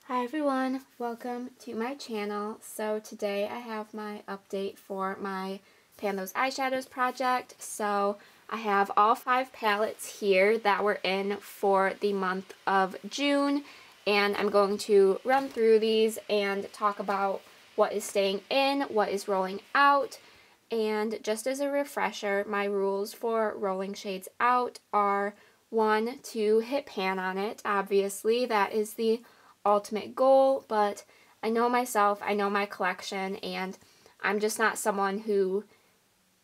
Hi everyone, welcome to my channel. So today I have my update for my Pan Those Eyeshadows project. So I have all 5 palettes here that were in for the month of June, and I'm going to run through these and talk about what is staying in, what is rolling out. And just as a refresher, my rules for rolling shades out are 1, to hit pan on it. Obviously, that is the ultimate goal, but I know myself, I know my collection, and I'm just not someone who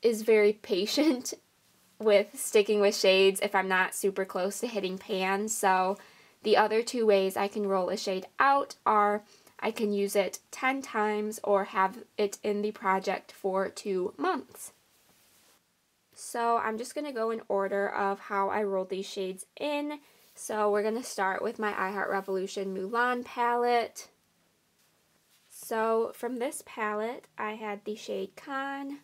is very patient with sticking with shades if I'm not super close to hitting pan. So the other 2 ways I can roll a shade out are I can use it 10 times or have it in the project for 2 months. So I'm just going to go in order of how I roll these shades in. So we're going to start with my I Heart Revolution Mulan palette. So from this palette, I had the shade Con.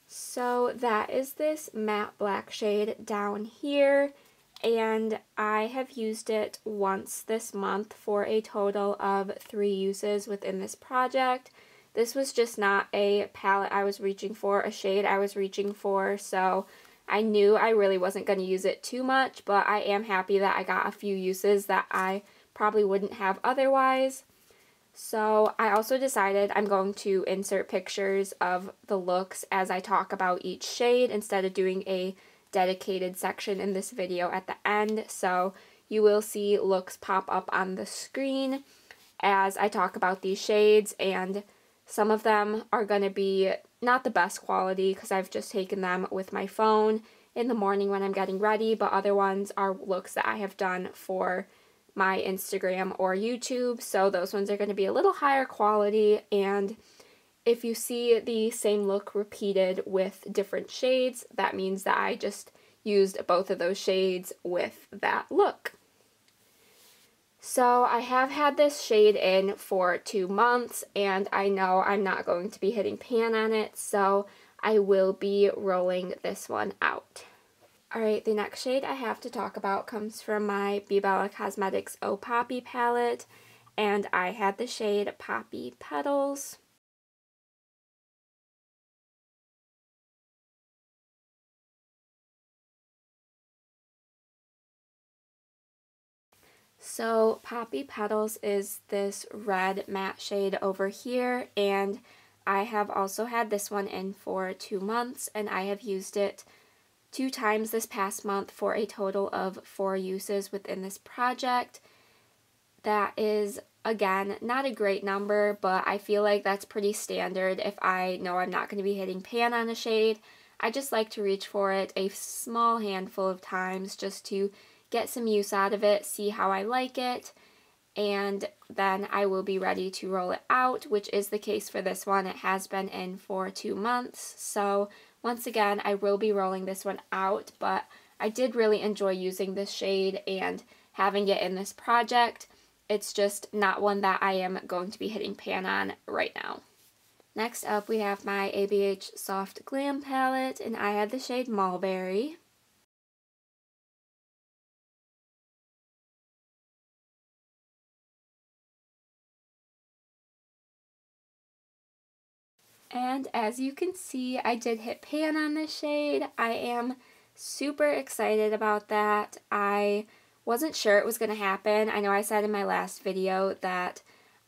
So that is this matte black shade down here, and I have used it once this month for a total of 3 uses within this project. This was just not a palette I was reaching for, a shade I was reaching for, so I knew I really wasn't going to use it too much, but I am happy that I got a few uses that I probably wouldn't have otherwise. So I also decided I'm going to insert pictures of the looks as I talk about each shade instead of doing a dedicated section in this video at the end. So you will see looks pop up on the screen as I talk about these shades, and some of them are going to be not the best quality because I've just taken them with my phone in the morning when I'm getting ready, but other ones are looks that I have done for my Instagram or YouTube, so those ones are going to be a little higher quality, and if you see the same look repeated with different shades, that means that I just used both of those shades with that look. So I have had this shade in for 2 months, and I know I'm not going to be hitting pan on it, so I will be rolling this one out. Alright, the next shade I have to talk about comes from my Be Bella Cosmetics Oh Poppy palette, and I had the shade Poppy Petals. So Poppy Petals is this red matte shade over here, and I have also had this one in for 2 months, and I have used it 2 times this past month for a total of 4 uses within this project. That is, again, not a great number, but I feel like that's pretty standard if I know I'm not going to be hitting pan on a shade. I just like to reach for it a small handful of times just to get some use out of it, see how I like it, and then I will be ready to roll it out, which is the case for this one. It has been in for 2 months, so once again, I will be rolling this one out, but I did really enjoy using this shade and having it in this project. It's just not one that I am going to be hitting pan on right now. Next up, we have my ABH Soft Glam palette, and I had the shade Mulberry. And as you can see, I did hit pan on this shade. I am super excited about that. I wasn't sure it was going to happen. I know I said in my last video that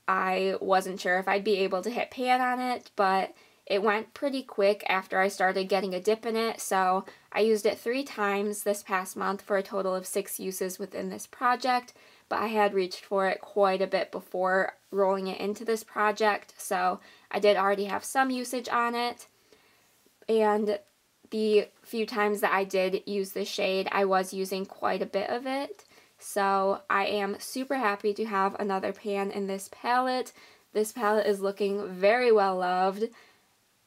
I wasn't sure if I'd be able to hit pan on it, but it went pretty quick after I started getting a dip in it, so I used it 3 times this past month for a total of 6 uses within this project, but I had reached for it quite a bit before rolling it into this project, so I did already have some usage on it, and the few times that I did use this shade, I was using quite a bit of it, so I am super happy to have another pan in this palette. This palette is looking very well loved.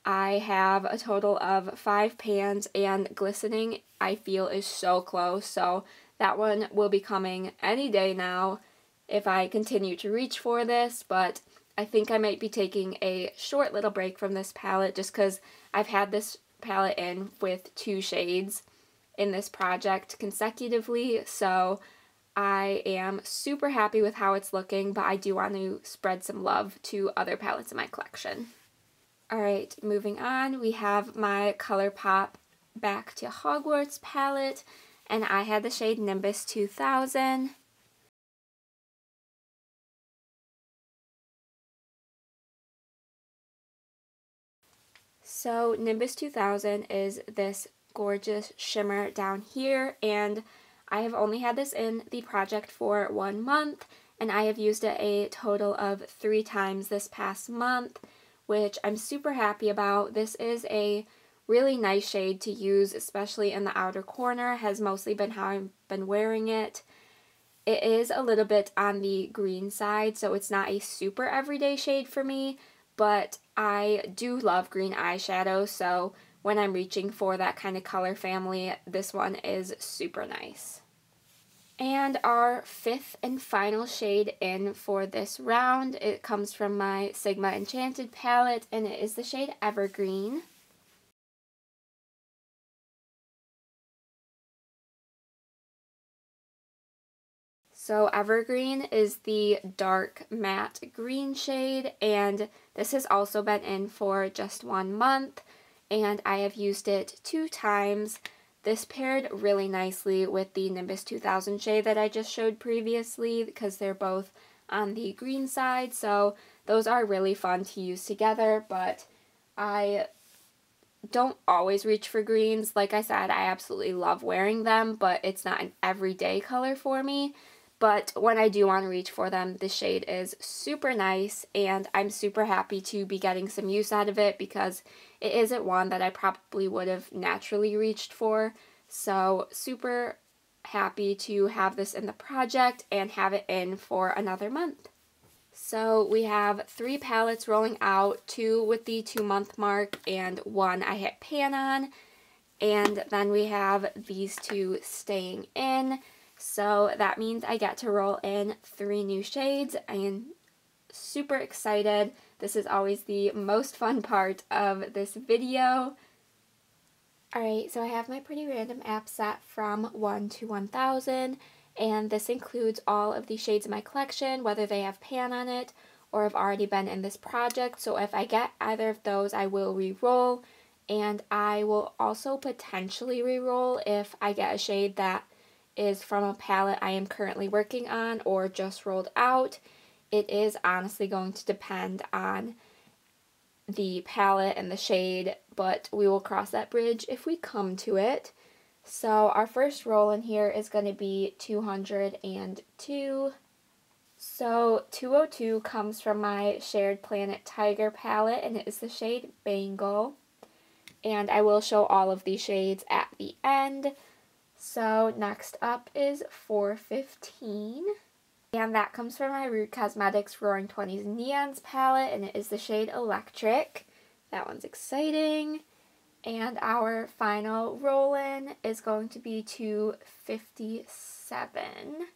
I have a total of 5 pans, and Glistening I feel is so close, so that one will be coming any day now if I continue to reach for this, but I think I might be taking a short little break from this palette just because I've had this palette in with 2 shades in this project consecutively, so I am super happy with how it's looking, but I do want to spread some love to other palettes in my collection. Alright, moving on, we have my ColourPop Back to Hogwarts palette, and I had the shade Nimbus 2000. So Nimbus 2000 is this gorgeous shimmer down here, and I have only had this in the project for 1 month, and I have used it a total of 3 times this past month, which I'm super happy about. This is a really nice shade to use, especially in the outer corner, has mostly been how I've been wearing it. It is a little bit on the green side, so it's not a super everyday shade for me, but I do love green eyeshadow, so when I'm reaching for that kind of color family, this one is super nice. And our 5th and final shade in for this round, it comes from my Sigma Enchanted palette, and it is the shade Evergreen. So Evergreen is the dark matte green shade, and this has also been in for just 1 month, and I have used it 2 times. This paired really nicely with the Nimbus 2000 shade that I just showed previously because they're both on the green side, so those are really fun to use together, but I don't always reach for greens. Like I said, I absolutely love wearing them, but it's not an everyday color for me. But when I do want to reach for them, this shade is super nice, and I'm super happy to be getting some use out of it because it isn't one that I probably would have naturally reached for. So super happy to have this in the project and have it in for another month. So we have 3 palettes rolling out, 2 with the 2-month mark and 1 I hit pan on, and then we have these 2 staying in. So that means I get to roll in 3 new shades. I am super excited. This is always the most fun part of this video. Alright, so I have my Pretty Random app set from 1 to 1000, and this includes all of the shades in my collection, whether they have pan on it or have already been in this project. So if I get either of those, I will re-roll, and I will also potentially re-roll if I get a shade that is from a palette I am currently working on or just rolled out. It is honestly going to depend on the palette and the shade, but we will cross that bridge if we come to it. So our first roll in here is going to be 202. So 202 comes from my Shared Planet Tiger palette, and it is the shade Bangle. And I will show all of these shades at the end. So next up is 415, and that comes from my Rude Cosmetics Roaring 20s Neons palette, and it is the shade Electric. That one's exciting. And our final roll-in is going to be 257,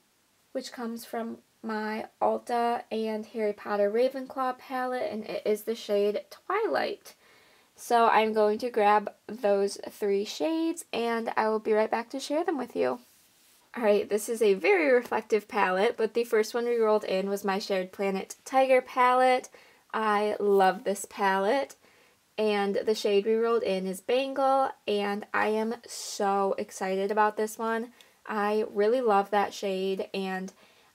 which comes from my Ulta and Harry Potter Ravenclaw palette, and it is the shade Twilight. So I'm going to grab those 3 shades, and I will be right back to share them with you. Alright, this is a very reflective palette, but the first one we rolled in was my Shared Planet Tiger palette. I love this palette, and the shade we rolled in is Bangle, and I am so excited about this one. I really love that shade, and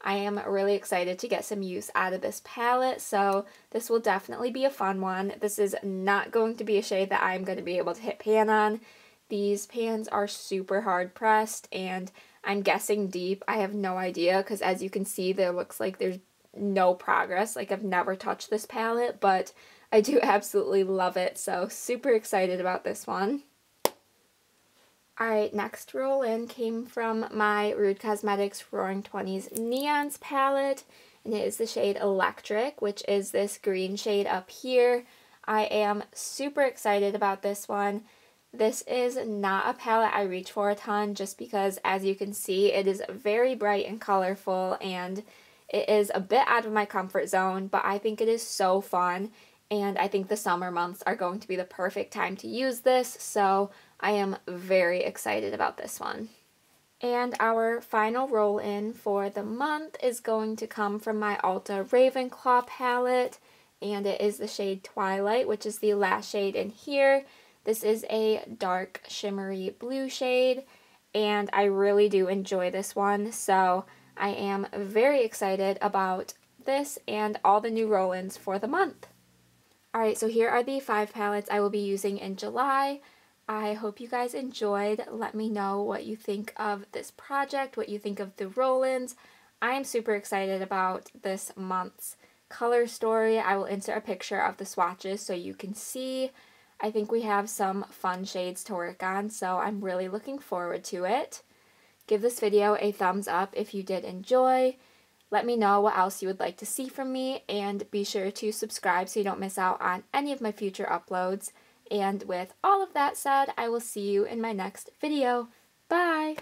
I am really excited to get some use out of this palette, so this will definitely be a fun one. This is not going to be a shade that I'm going to be able to hit pan on. These pans are super hard pressed, and I'm guessing deep. I have no idea, because as you can see, there looks like there's no progress. Like, I've never touched this palette, but I do absolutely love it, so super excited about this one. Alright, next roll in came from my Rude Cosmetics Roaring 20s Neons palette, and it is the shade Electric, which is this green shade up here. I am super excited about this one. This is not a palette I reach for a ton just because, as you can see, it is very bright and colorful, and It is a bit out of my comfort zone, but I think it is so fun, and I think the summer months are going to be the perfect time to use this, so I am very excited about this one. And our final roll-in for the month is going to come from my Ulta Ravenclaw palette, and it is the shade Twilight, which is the last shade in here. This is a dark shimmery blue shade, and I really do enjoy this one, so I am very excited about this and all the new roll-ins for the month. Alright, so here are the 5 palettes I will be using in July. I hope you guys enjoyed. Let me know what you think of this project, what you think of the roll-ins. I am super excited about this month's color story. I will insert a picture of the swatches so you can see. I think we have some fun shades to work on, so I'm really looking forward to it. Give this video a thumbs up if you did enjoy. Let me know what else you would like to see from me, and be sure to subscribe so you don't miss out on any of my future uploads. And with all of that said, I will see you in my next video. Bye!